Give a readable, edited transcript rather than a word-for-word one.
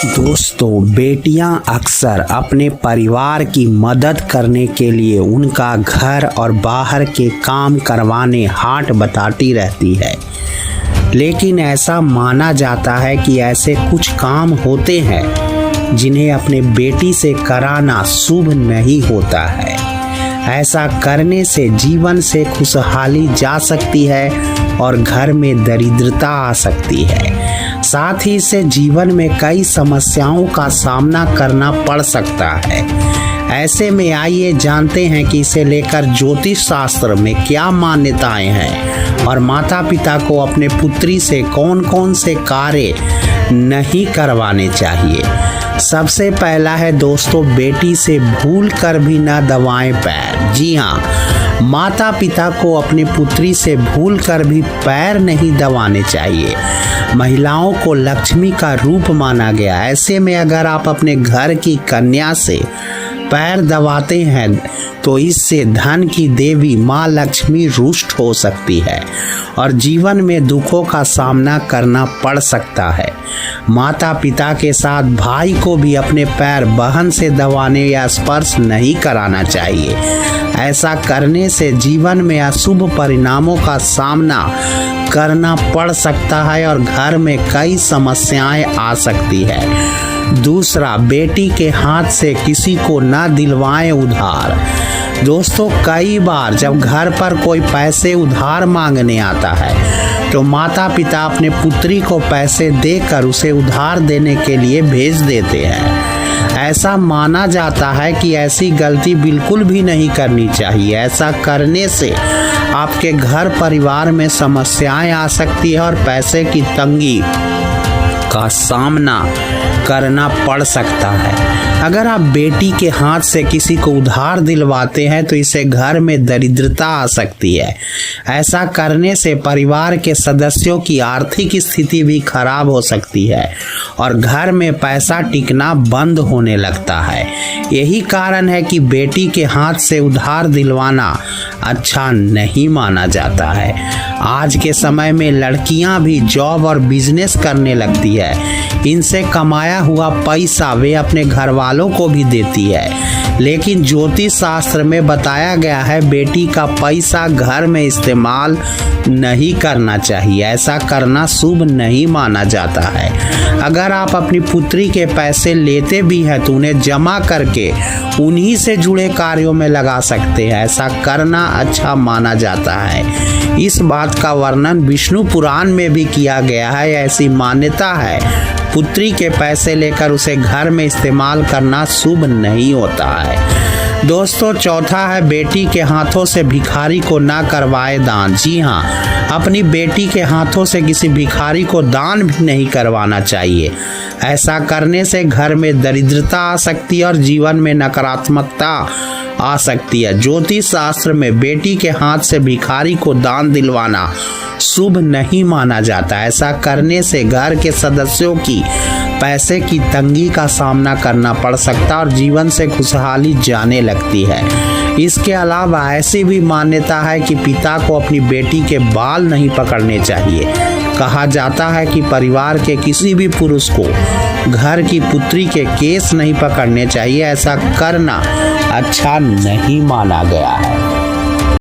दोस्तों, बेटियां अक्सर अपने परिवार की मदद करने के लिए उनका घर और बाहर के काम करवाने हाथ बटाती रहती है। लेकिन ऐसा माना जाता है कि ऐसे कुछ काम होते हैं जिन्हें अपने बेटी से कराना शुभ नहीं होता है। ऐसा करने से जीवन से खुशहाली जा सकती है और घर में दरिद्रता आ सकती है। साथ ही इससे जीवन में कई समस्याओं का सामना करना पड़ सकता है। ऐसे में आइए जानते हैं कि इसे लेकर ज्योतिष शास्त्र में क्या मान्यताएं हैं और माता पिता को अपने पुत्री से कौन कौन से कार्य नहीं करवाने चाहिए। सबसे पहला है दोस्तों, बेटी से भूल कर भी न दबाएं पैर। जी हाँ, माता पिता को अपनी पुत्री से भूल कर भी पैर नहीं दबाने चाहिए। महिलाओं को लक्ष्मी का रूप माना गया। ऐसे में अगर आप अपने घर की कन्या से पैर दबाते हैं तो इससे धन की देवी माँ लक्ष्मी रुष्ट हो सकती है और जीवन में दुखों का सामना करना पड़ सकता है। माता पिता के साथ भाई को भी अपने पैर बहन से दबाने या स्पर्श नहीं कराना चाहिए। ऐसा करने से जीवन में अशुभ परिणामों का सामना करना पड़ सकता है और घर में कई समस्याएं आ सकती है। दूसरा, बेटी के हाथ से किसी को ना दिलवाएं उधार। दोस्तों, कई बार जब घर पर कोई पैसे उधार मांगने आता है तो माता पिता अपने पुत्री को पैसे देकर उसे उधार देने के लिए भेज देते हैं। ऐसा माना जाता है कि ऐसी गलती बिल्कुल भी नहीं करनी चाहिए। ऐसा करने से आपके घर परिवार में समस्याएं आ सकती है और पैसे की तंगी का सामना करना पड़ सकता है। अगर आप बेटी के हाथ से किसी को उधार दिलवाते हैं तो इससे घर में दरिद्रता आ सकती है। ऐसा करने से परिवार के सदस्यों की आर्थिक स्थिति भी खराब हो सकती है और घर में पैसा टिकना बंद होने लगता है। यही कारण है कि बेटी के हाथ से उधार दिलवाना अच्छा नहीं माना जाता है। आज के समय में लड़कियां भी जॉब और बिजनेस करने लगती है। इनसे कमाया हुआ पैसा वे अपने घर वालों को भी देती है। लेकिन ज्योतिष शास्त्र में बताया गया है बेटी का पैसा घर में इस्तेमाल नहीं करना चाहिए। ऐसा करना शुभ नहीं माना जाता है। अगर आप अपनी पुत्री के पैसे लेते भी हैं तो उन्हें जमा करके उन्हीं से जुड़े कार्यों में लगा सकते हैं। ऐसा करना अच्छा माना जाता है। इस बात का वर्णन विष्णु पुराण में भी किया गया है। ऐसी मान्यता है पुत्री के पैसे लेकर उसे घर में इस्तेमाल करना शुभ नहीं होता है। दोस्तों, चौथा है बेटी के हाथों से भिखारी को ना करवाए दान। जी हाँ, अपनी बेटी के हाथों से किसी भिखारी को दान भी नहीं करवाना चाहिए। ऐसा करने से घर में दरिद्रता आ सकती है और जीवन में नकारात्मकता आ सकती है। ज्योतिष शास्त्र में बेटी के हाथ से भिखारी को दान दिलवाना शुभ नहीं माना जाता। ऐसा करने से घर के सदस्यों की पैसे की तंगी का सामना करना पड़ सकता और जीवन से खुशहाली जाने लगती है। इसके अलावा ऐसी भी मान्यता है कि पिता को अपनी बेटी के बाल नहीं पकड़ने चाहिए। कहा जाता है कि परिवार के किसी भी पुरुष को घर की पुत्री के केस नहीं पकड़ने चाहिए। ऐसा करना अच्छा नहीं माना गया है।